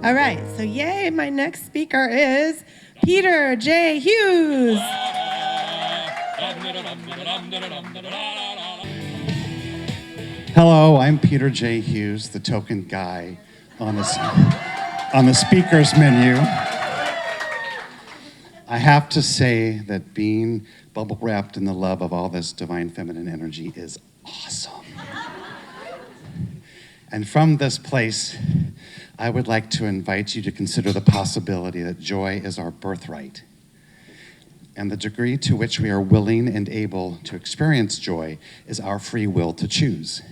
All right, so yay, my next speaker is Peter J. Hughes. Hello, I'm Peter J. Hughes, the token guy on the speakers menu. I have to say that being bubble wrapped in the love of all this divine feminine energy is awesome. And from this place, I would like to invite you to consider the possibility that joy is our birthright. And the degree to which we are willing and able to experience joy is our free will to choose.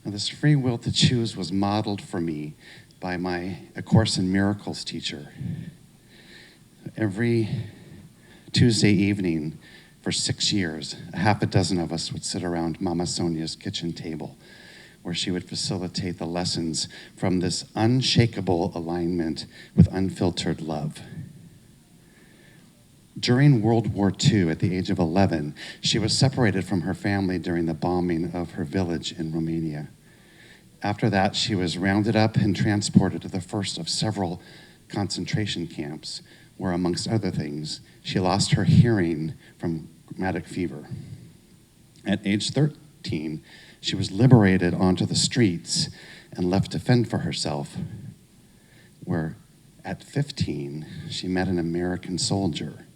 Now, this free will to choose was modeled for me by my A Course in Miracles teacher. Every Tuesday evening for 6 years, a half a dozen of us would sit around Mama Sonia's kitchen table, where she would facilitate the lessons from this unshakable alignment with unfiltered love. During World War II, at the age of 11, she was separated from her family during the bombing of her village in Romania. After that, she was rounded up and transported to the first of several concentration camps, where, amongst other things, she lost her hearing from rheumatic fever. At age 13, she was liberated onto the streets and left to fend for herself, where at 15, she met an American soldier,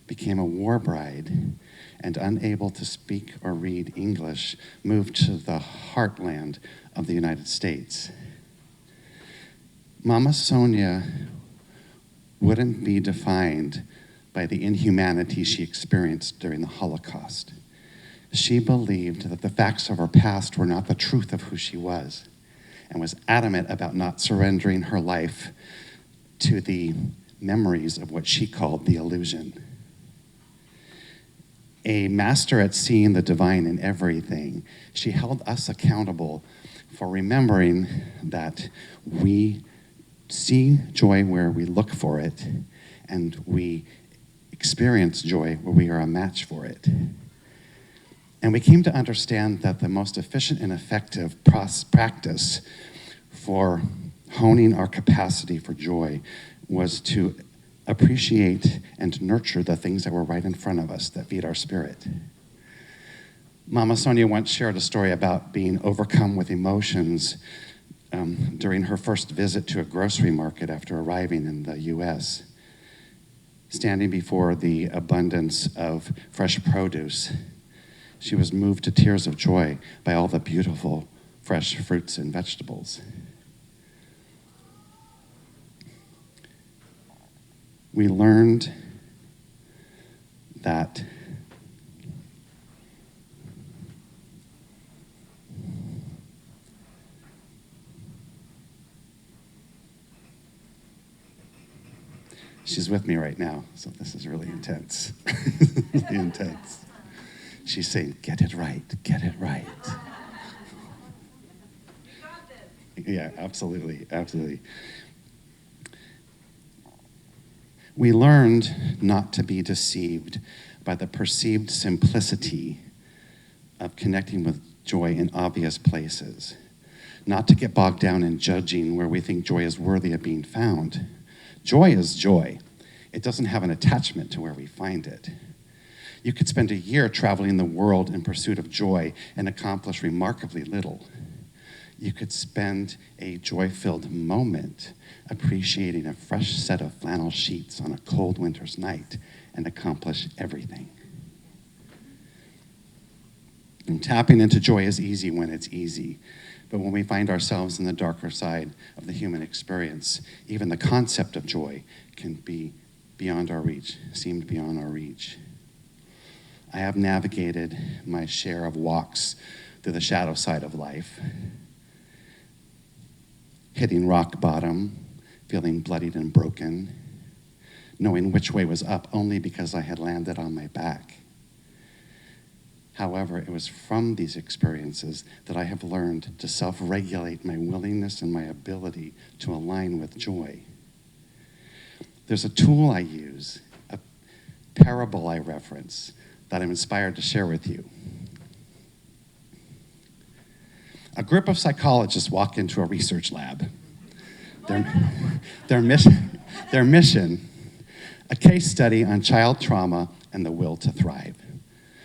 became a war bride, and unable to speak or read English, moved to the heartland of the United States. Mama Sonia wouldn't be defined by the inhumanity she experienced during the Holocaust. She believed that the facts of her past were not the truth of who she was, and was adamant about not surrendering her life to the memories of what she called the illusion. A master at seeing the divine in everything, she held us accountable for remembering that we see joy where we look for it, and we experience joy where we are a match for it. And we came to understand that the most efficient and effective practice for honing our capacity for joy was to appreciate and nurture the things that were right in front of us that feed our spirit. Mama Sonia once shared a story about being overcome with emotions during her first visit to a grocery market after arriving in the US. Standing before the abundance of fresh produce, she was moved to tears of joy by all the beautiful fresh fruits and vegetables. We learned that she's with me right now, so this is really intense. Really intense. She's saying, get it right, get it right. You got this. Yeah, absolutely, absolutely. We learned not to be deceived by the perceived simplicity of connecting with joy in obvious places, not to get bogged down in judging where we think joy is worthy of being found. Joy is joy. It doesn't have an attachment to where we find it. You could spend a year traveling the world in pursuit of joy and accomplish remarkably little. You could spend a joy-filled moment appreciating a fresh set of flannel sheets on a cold winter's night and accomplish everything. And tapping into joy is easy when it's easy, but when we find ourselves in the darker side of the human experience, even the concept of joy can be beyond our reach, seemed beyond our reach. I have navigated my share of walks through the shadow side of life, hitting rock bottom, feeling bloodied and broken, knowing which way was up only because I had landed on my back. However, it was from these experiences that I have learned to self-regulate my willingness and my ability to align with joy. There's a tool I use, a parable I reference, that I'm inspired to share with you. A group of psychologists walk into a research lab. Their mission, a case study on child trauma and the will to thrive.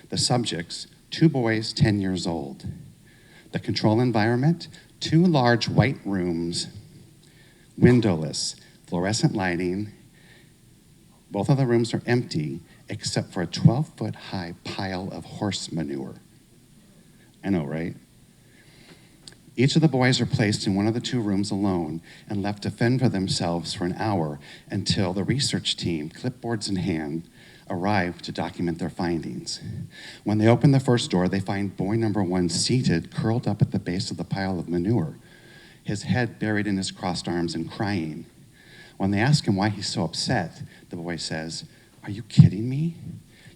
The subjects, 2 boys 10 years old. The control environment, 2 large white rooms, windowless, fluorescent lighting. Both of the rooms are empty except for a 12-foot high pile of horse manure. I know, right? Each of the boys are placed in one of the 2 rooms alone and left to fend for themselves for an hour until the research team, clipboards in hand, arrive to document their findings. When they open the first door, they find boy number 1 seated, curled up at the base of the pile of manure, his head buried in his crossed arms and crying. When they ask him why he's so upset, the boy says, "Are you kidding me?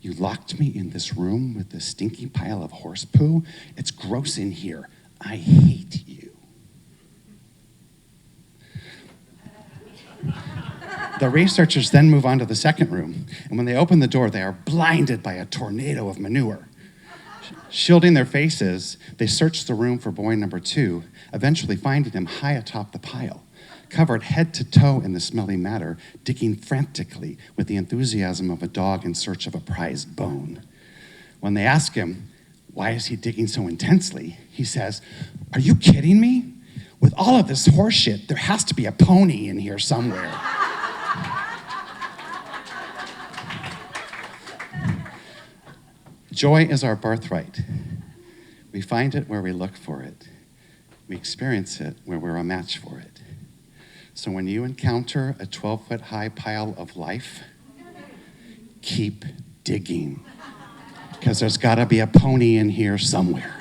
You locked me in this room with this stinky pile of horse poo? It's gross in here. I hate you." The researchers then move on to the second room, and when they open the door, they are blinded by a tornado of manure. Shielding their faces, they search the room for boy number 2, eventually finding him high atop the pile, covered head to toe in the smelly matter, digging frantically with the enthusiasm of a dog in search of a prized bone. When they ask him, why is he digging so intensely, he says, "Are you kidding me? With all of this horse shit, there has to be a pony in here somewhere." Joy is our birthright. We find it where we look for it. We experience it where we're a match for it. So when you encounter a 12-foot high pile of life, keep digging, because there's got to be a pony in here somewhere.